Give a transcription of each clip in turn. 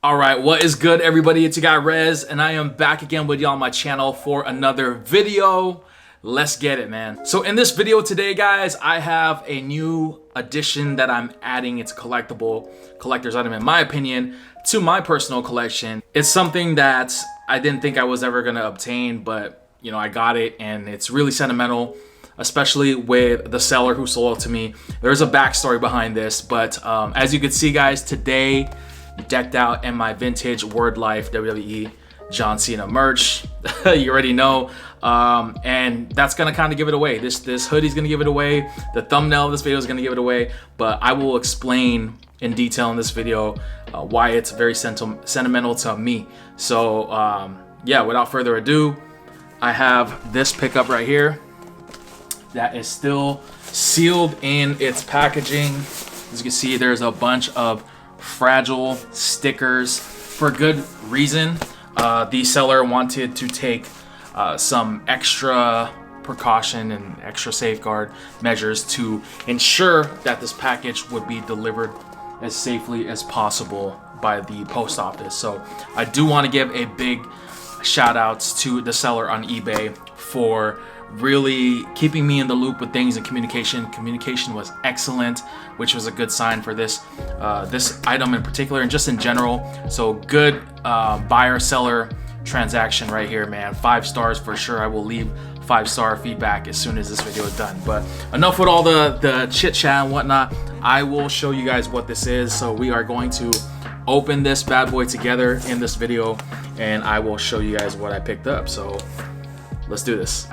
All right, what is good, everybody? It's your guy Rez, and I am back again with y'all on my channel for another video. Let's get it, man. So in this video today, guys, I have a new addition that I'm adding. It's a collector's item, in my opinion, to my personal collection. It's something that I didn't think I was ever gonna obtain, but you know, I got it, and it's really sentimental, especially with the seller who sold it to me. There's a backstory behind this, but as you can see, guys, today, decked out in my vintage Word Life WWE John Cena merch. You already know, and that's gonna kind of give it away. This hoodie's gonna give it away. The thumbnail of this video is gonna give it away, but I will explain in detail in this video why it's very sentimental to me. So yeah, without further ado, I have this pickup right here that is still sealed in its packaging. As you can see, there's a bunch of fragile stickers for good reason. The seller wanted to take some extra precaution and extra safeguard measures to ensure that this package would be delivered as safely as possible by the post office. So I do want to give a big shout outs to the seller on eBay for really keeping me in the loop with things and communication. Communication was excellent, which was a good sign for this item in particular and just in general. So good buyer-seller transaction right here, man. 5 stars for sure. I will leave 5-star feedback as soon as this video is done. But enough with all the chit chat and whatnot. I will show you guys what this is. So we are going to open this bad boy together in this video, and I will show you guys what I picked up. So let's do this.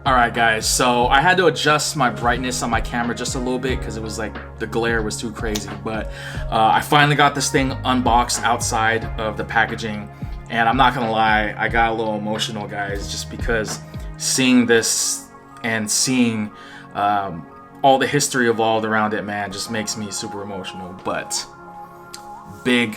All right, guys, so I had to adjust my brightness on my camera just a little bit because it was like the glare was too crazy, but I finally got this thing unboxed outside of the packaging, and I'm not gonna lie, I got a little emotional, guys, just because seeing this and seeing all the history evolved around it, man, just makes me super emotional. But big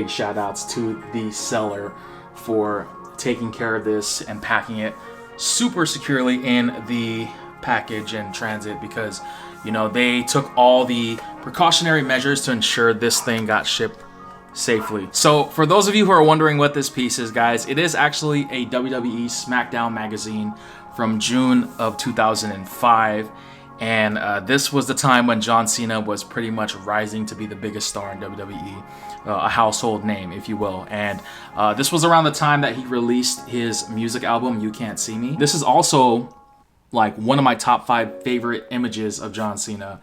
shout outs to the seller for taking care of this and packing it super securely in the package and transit, because you know they took all the precautionary measures to ensure this thing got shipped safely. So for those of you who are wondering what this piece is, guys, it is actually a WWE Smackdown magazine from June of 2005. And this was the time when John Cena was pretty much rising to be the biggest star in WWE, a household name, if you will. And this was around the time that he released his music album, You Can't See Me. This is also like one of my top 5 favorite images of John Cena,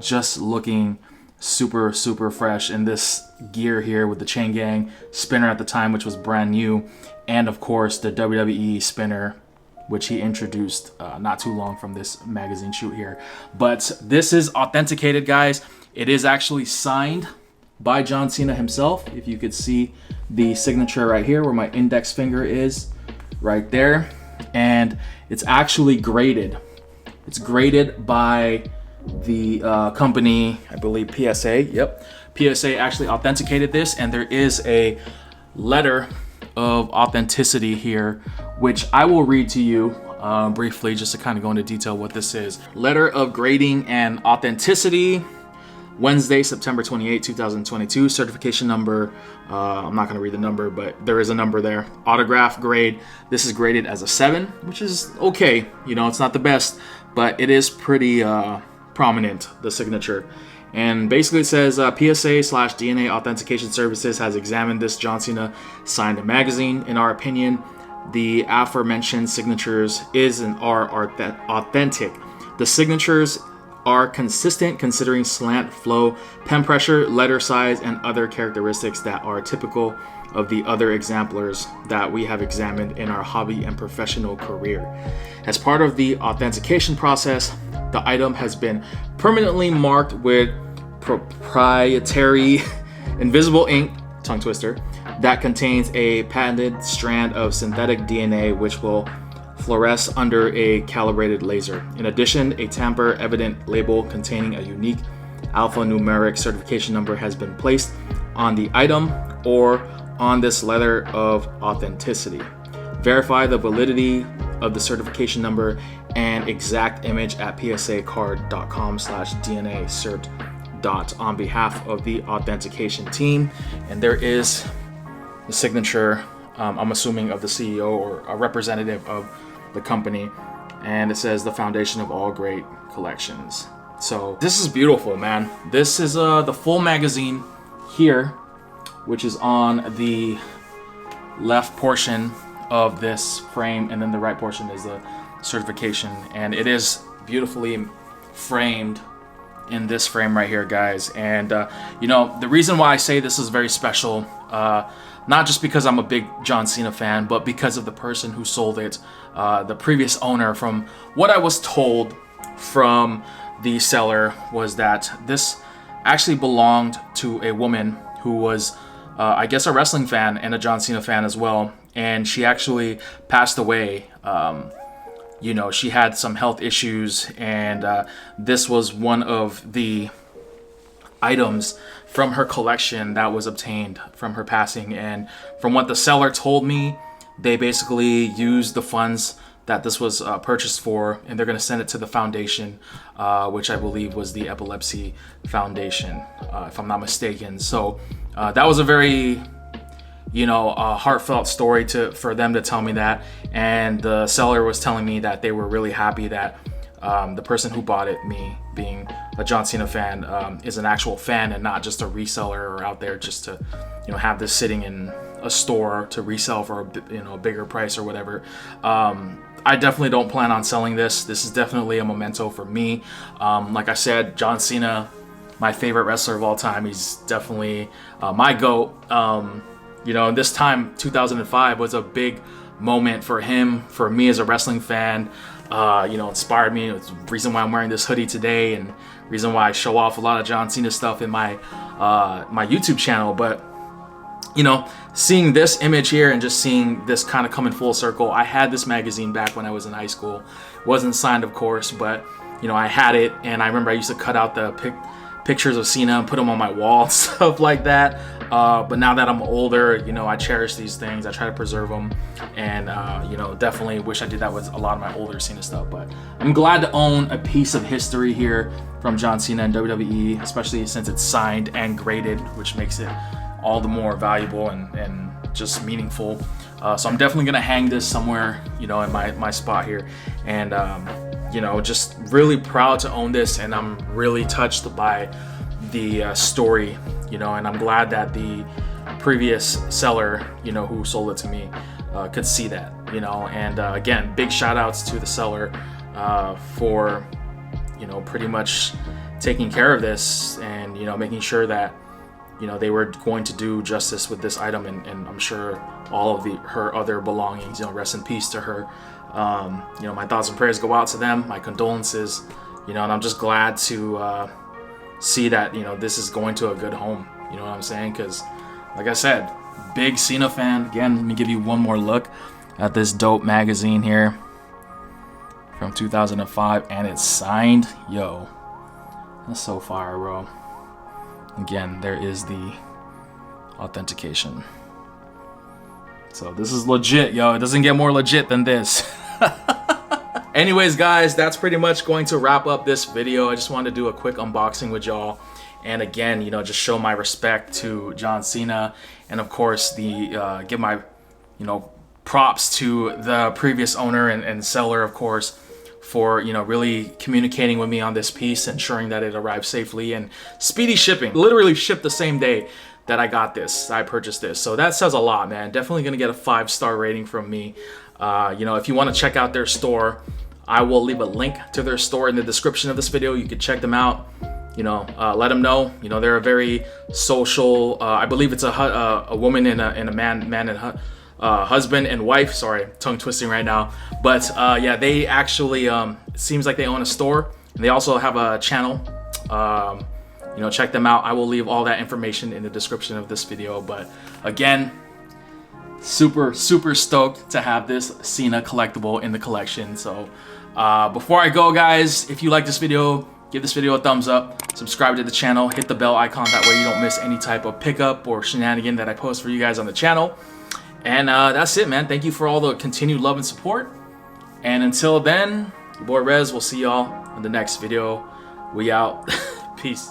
just looking super fresh in this gear here with the chain gang spinner at the time, which was brand new, and of course the WWE spinner, which he introduced not too long from this magazine shoot here. But this is authenticated, guys. It is actually signed by John Cena himself. If you could see the signature right here where my index finger is, right there. And it's actually graded. It's graded by the company, I believe PSA. Yep, PSA actually authenticated this, and there is a letter of authenticity here, which I will read to you briefly just to kind of go into detail what this is. Letter of grading and authenticity, Wednesday, September 28, 2022. Certification number, I'm not going to read the number, but there is a number there. Autograph grade, this is graded as a 7, which is okay. You know, it's not the best, but it is pretty prominent, the signature. And basically it says PSA/DNA Authentication Services has examined this John Cena signed magazine. In our opinion, the aforementioned signatures is and are authentic. The signatures are consistent considering slant, flow, pen pressure, letter size, and other characteristics that are typical of the other exemplars that we have examined in our hobby and professional career. As part of the authentication process, the item has been permanently marked with proprietary invisible ink, tongue twister, that contains a patented strand of synthetic DNA which will fluoresce under a calibrated laser. In addition, a tamper-evident label containing a unique alphanumeric certification number has been placed on the item or on this letter of authenticity. Verify the validity of the certification number and exact image at psacard.com/DNA cert. On behalf of the authentication team. And there is the signature, I'm assuming, of the CEO or a representative of the company, and it says the foundation of all great collections. So this is beautiful, man. This is the full magazine here, which is on the left portion of this frame, and then the right portion is the certification, and it is beautifully framed in this frame right here, guys. And you know, the reason why I say this is very special, not just because I'm a big John Cena fan, but because of the person who sold it, the previous owner. From what I was told from the seller was that this actually belonged to a woman who was I guess a wrestling fan and a John Cena fan as well, and she actually passed away. You know, she had some health issues, and this was one of the items from her collection that was obtained from her passing. And from what the seller told me, they basically used the funds that this was purchased for, and they're going to send it to the foundation, which I believe was the Epilepsy Foundation, if I'm not mistaken. So that was a very, you know, a heartfelt story for them to tell me that. And the seller was telling me that they were really happy that the person who bought it, me being a John Cena fan, is an actual fan and not just a reseller or out there just to, you know, have this sitting in a store to resell for a, you know, a bigger price or whatever. I definitely don't plan on selling this. This is definitely a memento for me. Like I said, John Cena, my favorite wrestler of all time. He's definitely my GOAT. You know, this time, 2005 was a big moment for him, for me as a wrestling fan. You know, inspired me. It's the reason why I'm wearing this hoodie today, and reason why I show off a lot of John Cena stuff in my my YouTube channel. But you know, seeing this image here and just seeing this kind of come in full circle. I had this magazine back when I was in high school. It wasn't signed, of course, but you know, I had it, and I remember I used to cut out the pictures of Cena and put them on my wall and stuff like that. But now that I'm older, you know, I cherish these things. I try to preserve them, and you know, definitely wish I did that with a lot of my older Cena stuff. But I'm glad to own a piece of history here from John Cena and WWE, especially since it's signed and graded, which makes it all the more valuable and just meaningful. So I'm definitely gonna hang this somewhere, you know, in my spot here. And you know, just really proud to own this, and I'm really touched by the story, you know, and I'm glad that the previous seller, you know, who sold it to me, could see that, you know. And again, big shout outs to the seller for, you know, pretty much taking care of this, and you know, making sure that, you know, they were going to do justice with this item, and I'm sure all of her other belongings. You know, rest in peace to her. You know, my thoughts and prayers go out to them, my condolences, you know, and I'm just glad to see that, you know, this is going to a good home, you know what I'm saying? Because like I said, big Cena fan. Again, let me give you one more look at this dope magazine here from 2005, and it's signed. Yo, that's so fire, bro. Again, there is the authentication. So this is legit, yo. It doesn't get more legit than this. Anyways, guys, that's pretty much going to wrap up this video. I just wanted to do a quick unboxing with y'all, and again, you know, just show my respect to John Cena, and of course, the give my, you know, props to the previous owner and seller, of course, for, you know, really communicating with me on this piece, ensuring that it arrived safely, and speedy shipping. Literally shipped the same day that I got this, I purchased this. So that says a lot, man. Definitely gonna get a 5-star rating from me. You know, if you want to check out their store, I will leave a link to their store in the description of this video. You can check them out. You know, let them know. You know, they're a very social. I believe it's a woman and a man and husband and wife. Sorry, tongue twisting right now. But yeah, they actually it seems like they own a store, and they also have a channel. You know, check them out. I will leave all that information in the description of this video. But again, super stoked to have this Cena collectible in the collection. So before I go, guys, if you like this video, give this video a thumbs up, subscribe to the channel, hit the bell icon, that way you don't miss any type of pickup or shenanigan that I post for you guys on the channel. And that's it, man. Thank you for all the continued love and support, and until then, Your boy Rez, we'll see y'all in the next video. We out. Peace.